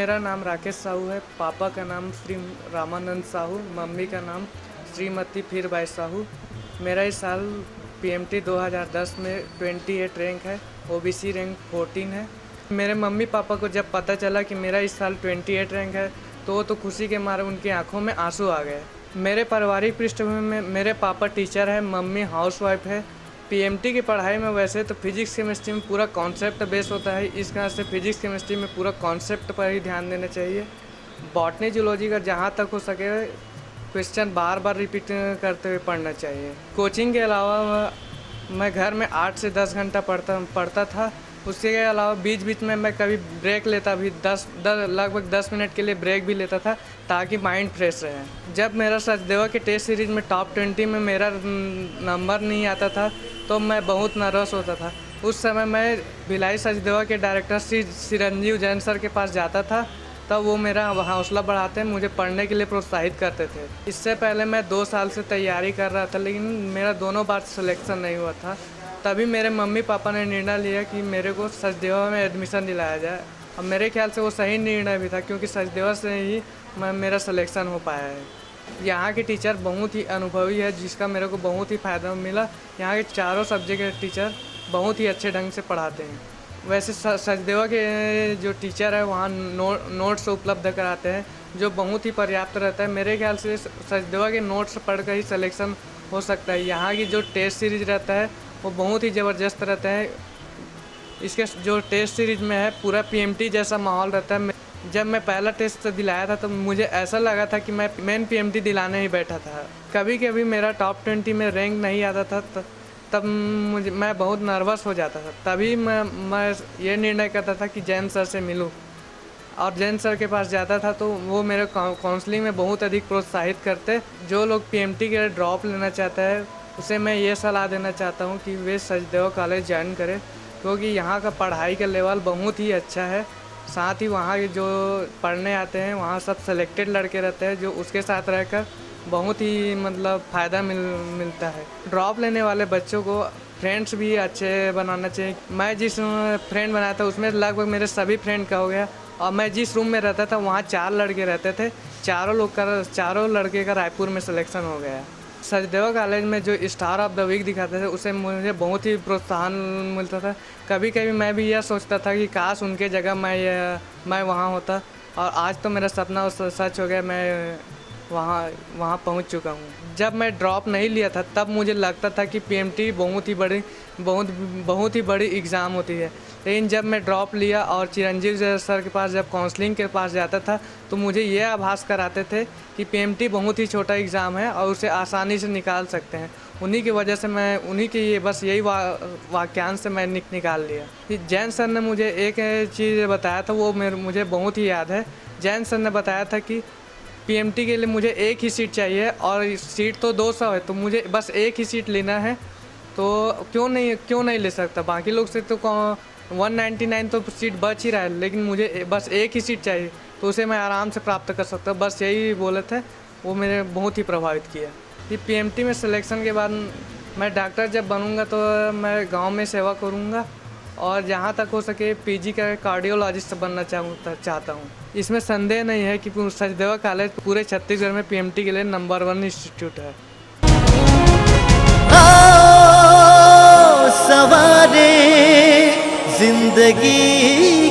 मेरा नाम राकेश साहू है। पापा का नाम श्री रामानंद साहू, मम्मी का नाम श्रीमती फिरबाई साहू। मेरा इस साल पीएमटी 2010 में 28 रैंक है, ओबीसी रैंक 14 है। मेरे मम्मी पापा को जब पता चला कि मेरा इस साल 28 रैंक है तो वो तो खुशी के मारे उनकी आंखों में आंसू आ गए। मेरे पारिवारिक पृष्ठभूमि में मेरे पापा टीचर है, मम्मी हाउसवाइफ है। पीएमटी की पढ़ाई में वैसे तो फिजिक्स केमिस्ट्री में पूरा कॉन्सेप्ट बेस होता है, इस कारण से फिजिक्स केमिस्ट्री में पूरा कॉन्सेप्ट पर ही ध्यान देना चाहिए। बॉटनी जूलॉजी का जहाँ तक हो सके क्वेश्चन बार बार रिपीट करते हुए पढ़ना चाहिए। कोचिंग के अलावा मैं घर में 8 से 10 घंटा पढ़ता था। उसके अलावा बीच बीच में मैं कभी ब्रेक लेता भी, लगभग 10 मिनट के लिए ब्रेक भी लेता था ताकि माइंड फ्रेश रहे। जब मेरा सचदेवा के टेस्ट सीरीज में टॉप 20 में मेरा नंबर नहीं आता था तो मैं बहुत नर्वस होता था। उस समय मैं भिलाई सचदेवा के डायरेक्टर श्री चिरंजीव जैन सर के पास जाता था, तब वो मेरा हौसला बढ़ाते मुझे पढ़ने के लिए प्रोत्साहित करते थे। इससे पहले मैं 2 साल से तैयारी कर रहा था, लेकिन मेरा दोनों बार सिलेक्शन नहीं हुआ था। तभी मेरे मम्मी पापा ने निर्णय लिया कि मेरे को सचदेवा में एडमिशन दिलाया जाए। अब मेरे ख्याल से वो सही निर्णय भी था, क्योंकि सचदेवा से ही मेरा सिलेक्शन हो पाया है। यहाँ के टीचर बहुत ही अनुभवी है, जिसका मेरे को बहुत ही फ़ायदा मिला। यहाँ के चारों सब्जेक्ट के टीचर बहुत ही अच्छे ढंग से पढ़ाते हैं। वैसे सचदेवा के जो टीचर है वहाँ नोट्स उपलब्ध कराते हैं, जो बहुत ही पर्याप्त रहता है। मेरे ख्याल से सचदेवा के नोट्स पढ़कर ही सिलेक्शन हो सकता है। यहाँ की जो टेस्ट सीरीज रहता है वो बहुत ही ज़बरदस्त रहता है। इसके जो टेस्ट सीरीज में है पूरा पीएमटी जैसा माहौल रहता है। जब मैं पहला टेस्ट दिलाया था तो मुझे ऐसा लगा था कि मैं मेन पीएमटी दिलाने ही बैठा था। कभी कभी मेरा टॉप 20 में रैंक नहीं आता था, तब मैं बहुत नर्वस हो जाता था। तभी मैं ये निर्णय करता था कि जैन सर से मिलूं, और जैन सर के पास जाता था तो वो मेरे काउंसलिंग में बहुत अधिक प्रोत्साहित करते। जो लोग पीएमटी के ड्रॉप लेना चाहता है उसे मैं ये सलाह देना चाहता हूँ कि वे सचदेवा कॉलेज ज्वाइन करें, क्योंकि यहाँ का पढ़ाई का लेवल बहुत ही अच्छा है। साथ ही वहाँ के जो पढ़ने आते हैं वहाँ सब सेलेक्टेड लड़के रहते हैं, जो उसके साथ रहकर बहुत ही फ़ायदा मिलता है। ड्रॉप लेने वाले बच्चों को फ्रेंड्स भी अच्छे बनाना चाहिए। मैं जिस फ्रेंड बनाया था उसमें लगभग मेरे सभी फ्रेंड का हो गया, और मैं जिस रूम में रहता था वहाँ 4 लड़के रहते थे। चारों लड़के का रायपुर में सिलेक्शन हो गया। सचदेवा कॉलेज में जो स्टार ऑफ द वीक दिखाते थे उसे मुझे बहुत ही प्रोत्साहन मिलता था। कभी कभी मैं भी यह सोचता था कि काश उनके जगह मैं वहाँ होता, और आज तो मेरा सपना सच हो गया। मैं वहाँ पहुँच चुका हूँ। जब मैं ड्रॉप नहीं लिया था तब मुझे लगता था कि पीएमटी बहुत ही बड़ी एग्ज़ाम होती है, लेकिन जब मैं ड्रॉप लिया और चिरंजीव सर के पास जब काउंसलिंग के पास जाता था तो मुझे ये आभास कराते थे कि पीएमटी बहुत ही छोटा एग्ज़ाम है और उसे आसानी से निकाल सकते हैं। उन्हीं की वजह से मैं यही वाक्यांश से मैं निकाल लिया। जैन सर ने मुझे एक चीज़ बताया था, वो मुझे बहुत ही याद है। जैन सर ने बताया था कि पीएमटी के लिए मुझे एक ही सीट चाहिए, और सीट तो 200 है, तो मुझे बस एक ही सीट लेना है। तो क्यों नहीं ले सकता? बाकी लोग से तो 199 तो सीट बच ही रहा है, लेकिन मुझे बस एक ही सीट चाहिए, तो उसे मैं आराम से प्राप्त कर सकता हूँ। बस यही बोले थे, वो मेरे बहुत ही प्रभावित किया। कि पीएमटी में सिलेक्शन के बाद मैं डॉक्टर जब बनूंगा तो मैं गांव में सेवा करूंगा, और जहां तक हो सके पीजी का कार्डियोलॉजिस्ट बनना चाहता हूं। इसमें संदेह नहीं है कि सचदेवा कॉलेज पूरे छत्तीसगढ़ में पीएमटी के लिए नंबर 1 इंस्टीट्यूट है। सवारे जिंदगी